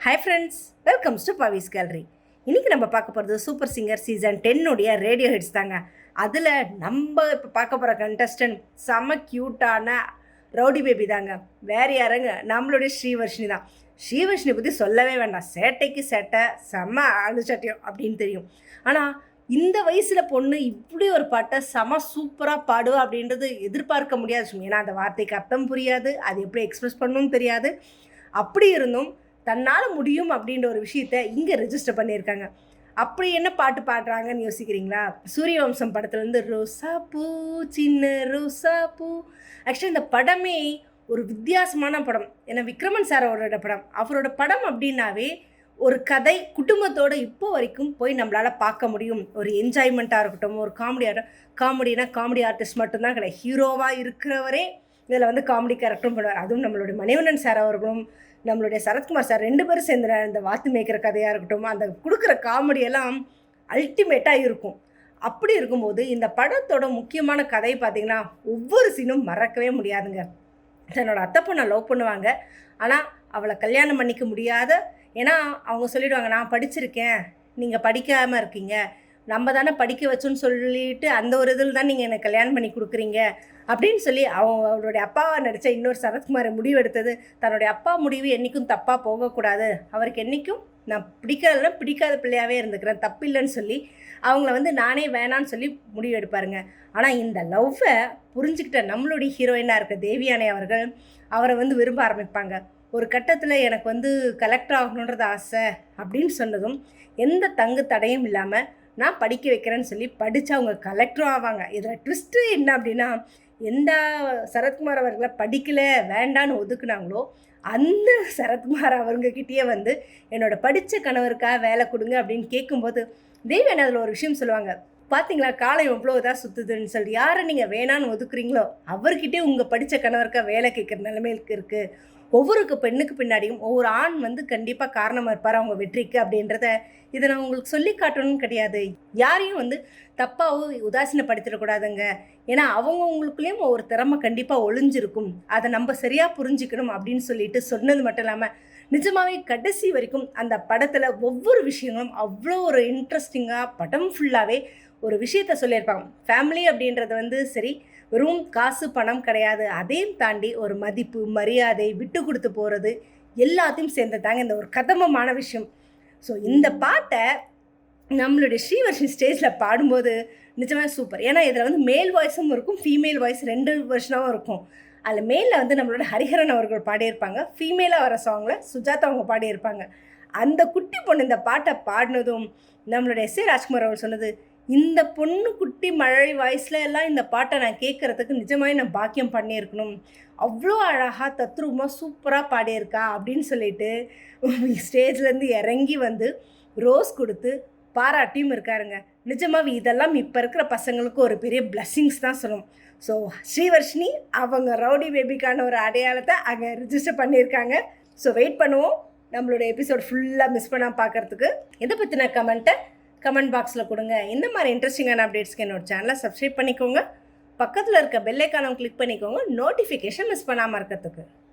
Hi friends, welcomes to Pavi's gallery. இன்றைக்கி நம்ம பார்க்க போகிறது super singer season 10 radio hits தாங்க. அதில் நம்ம இப்போ பார்க்க போகிற கண்டஸ்டன்ட் செம்ம க்யூட்டான ரவுடி பேபி தாங்க. வேறு யாருங்க, நம்மளுடைய ஸ்ரீவர்ஷினி தான். ஸ்ரீவர்ஷினி பற்றி சொல்லவே வேண்டாம். சேட்டைக்கு சேட்டை, செம்ம அணுச்சட்டியம் அப்படின்னு தெரியும். ஆனால் இந்த வயசில் பொண்ணு இப்படி ஒரு பாட்டை செம சூப்பராக பாடுவா அப்படின்றது எதிர்பார்க்க முடியாது. ஏன்னா அந்த வார்த்தைக்கு அர்த்தம் புரியாது, அது எப்படி எக்ஸ்ப்ரெஸ் பண்ணணும்னு தெரியாது. அப்படி இருந்தும் தன்னால் முடியும் அப்படின்ற ஒரு விஷயத்த இங்கே ரெஜிஸ்டர் பண்ணியிருக்காங்க. அப்படி என்ன பாட்டு பாடுறாங்கன்னு யோசிக்கிறீங்களா? சூரியவம்சம் படத்துலேருந்து ரோசா பூ சின்ன ரோசா பூ. ஆக்சுவலி இந்த படமே ஒரு வித்தியாசமான படம். ஏன்னா விக்ரமன் சார் அவரோட படம். அவரோட படம் அப்படின்னாவே ஒரு கதை, குடும்பத்தோடு இப்போ வரைக்கும் போய் நம்மளால் பார்க்க முடியும். ஒரு என்ஜாய்மெண்ட்டாக இருக்கட்டும், ஒரு காமெடினா காமெடி ஆர்டிஸ்ட் மட்டும்தான் கிடையாது. ஹீரோவாக இருக்கிறவரே இதில் வந்து காமெடி கேரக்டரும் பண்ணுவார். அதுவும் நம்மளுடைய மணிவண்ணன் சார் அவர்களும் நம்மளுடைய சரத்குமார் சார் 2 பேரும் சேர்ந்து இந்த வாத்து மேய்க்கிற கதையாக இருக்கட்டும், அந்த கொடுக்குற காமெடியெல்லாம் அல்டிமேட்டாக இருக்கும். அப்படி இருக்கும்போது இந்த படத்தோட முக்கியமான கதை பார்த்திங்கன்னா ஒவ்வொரு சீனும் மறக்கவே முடியாதுங்க. தன்னோட அத்தை பொண்ணை லவ் பண்ணுவாங்க, ஆனால் அவளை கல்யாணம் பண்ணிக்க முடியாத, ஏன்னா அவங்க சொல்லிவிடுவாங்க, நான் படிச்சிருக்கேன், நீங்கள் படிக்காமல் இருக்கீங்க, நம்ம தானே படிக்க வச்சோன்னு சொல்லிட்டு அந்த ஒரு இதில் தான் நீங்கள் எனக்கு கல்யாணம் பண்ணி கொடுக்குறீங்க அப்படின்னு சொல்லி அவருடைய அப்பாவை நடித்த இன்னொரு சரத்குமார் முடிவு எடுத்தது. தன்னுடைய அப்பா முடிவு என்றைக்கும் தப்பாக போகக்கூடாது, அவருக்கு என்றைக்கும் நான் பிடிக்காதனா பிடிக்காத பிள்ளையாகவே இருந்துக்கிறேன், தப்பு இல்லைன்னு சொல்லி அவங்கள வந்து நானே வேணான்னு சொல்லி முடிவு எடுப்பாருங்க. ஆனால் இந்த லவ்வை புரிஞ்சுக்கிட்ட நம்மளுடைய ஹீரோயினாக இருக்க தேவியானே அவர்கள் அவரை வந்து விரும்ப ஆரம்பிப்பாங்க. ஒரு கட்டத்தில் எனக்கு வந்து கலெக்டர் ஆகணுன்றது ஆசை அப்படின்னு சொன்னதும் எந்த தங்கு தடையும் இல்லாமல் நான் படிக்க வைக்கிறேன்னு சொல்லி படித்து அவங்க கலெக்டரும் ஆவாங்க. இதில் ட்விஸ்ட்டு என்ன அப்படின்னா, எந்த சரத்குமார் அவர்களை படிக்கலை வேண்டான்னு ஒதுக்குனாங்களோ அந்த சரத்குமார் அவங்கக்கிட்டேயே வந்து என்னோடய படித்த கணவருக்காக வேலை கொடுங்க அப்படின்னு கேட்கும்போது தேவியான அதில் ஒரு விஷயம் சொல்லுவாங்க. பார்த்தீங்களா, காலம் எவ்வளோ இதாக சுற்றுதுன்னு சொல்லி யாரை நீங்கள் வேணான்னு ஒதுக்குறீங்களோ அவர்கிட்டே உங்கள் படித்த கணவருக்காக வேலை கேட்குற நிலைமைக்கு இருக்குது. ஒவ்வொரு பெண்ணுக்கு பின்னாடியும் ஒவ்வொரு ஆண் வந்து கண்டிப்பாக காரணமாக இருப்பார் அவங்க வெற்றிக்கு அப்படின்றத இதை நான் உங்களுக்கு சொல்லி காட்டணும்னு கிடையாது. யாரையும் வந்து தப்பாகவும் உதாசீனப்படுத்திடக்கூடாதுங்க. ஏன்னா அவங்கவுங்களுக்குள்ளேயும் ஒரு திறமை கண்டிப்பாக ஒளிஞ்சிருக்கும், அதை நம்ம சரியாக புரிஞ்சுக்கணும் அப்படின்னு சொல்லிட்டு சொன்னது மட்டும் இல்லாமல் நிஜமாகவே கடைசி வரைக்கும் அந்த படத்தில் ஒவ்வொரு விஷயங்களும் அவ்வளோ ஒரு இன்ட்ரெஸ்டிங்காக படம் ஃபுல்லாகவே ஒரு விஷயத்த சொல்லியிருப்பாங்க. ஃபேமிலி அப்படின்றது வந்து சரி வெறும் காசு பணம் கிடையாது, அதையும் தாண்டி ஒரு மதிப்பு மரியாதை விட்டு கொடுத்து போகிறது எல்லாத்தையும் சேர்ந்ததாங்க இந்த ஒரு கதமமான விஷயம். ஸோ இந்த பாட்டை நம்மளுடைய ஸ்ரீவர்ஷினி ஸ்டேஜில் பாடும்போது நிஜமாக சூப்பர். ஏன்னா இதில் வந்து மேல் வாய்ஸும் இருக்கும், ஃபீமேல் வாய்ஸ் 2 வெர்ஷனாகவும் இருக்கும். அதில் மேலில் வந்து நம்மளோட ஹரிஹரன் அவர்கள் பாடியிருப்பாங்க, ஃபீமேலாக வர சாங்கில் சுஜாதா அவங்க பாடியிருப்பாங்க. அந்த குட்டி பொண்ணு இந்த பாட்டை பாடினதும் நம்மளுடைய எஸ் ஏ ராஜ்குமார் அவர் சொன்னது, இந்த பொண்ணு குட்டி மழை வாய்ஸில் எல்லாம் இந்த பாட்டை நான் கேட்குறதுக்கு நிஜமாகவே நான் பாக்கியம் பண்ணியிருக்கணும், அவ்வளோ அழகாக தத்ரூபமாக சூப்பராக பாடியிருக்கா அப்படின்னு சொல்லிட்டு ஸ்டேஜ்லேருந்து இறங்கி வந்து ரோஸ் கொடுத்து பாராட்டியும் இருக்காருங்க. நிஜமாகவே இதெல்லாம் இப்போ இருக்கிற பசங்களுக்கு ஒரு பெரிய பிளஸ்ஸிங்ஸ் தான் சொல்லணும். ஸோ ஸ்ரீவர்ஷினி அவங்க ரவுடி பேபிக்கான ஒரு அடையாளத்தை அங்கே ரிஜிஸ்டர் பண்ணியிருக்காங்க. ஸோ வெயிட் பண்ணுவோம் நம்மளோட எபிசோட் ஃபுல்லாக மிஸ் பண்ணால் பார்க்குறதுக்கு. இதை பற்றின கமெண்ட்டை கமெண்ட் பாக்ஸில் கொடுங்க. இந்த மாதிரி இன்ட்ரெஸ்டிங்கான அப்டேட்ஸ்க்கு என்னோட சேனலை சப்ஸ்கிரைப் பண்ணிக்கோங்க, பக்கத்தில் இருக்க பெல் ஐக்கானை கிளிக் பண்ணிக்கோங்க, நோட்டிஃபிகேஷன் மிஸ் பண்ணாமல் இருக்கிறதுக்கு.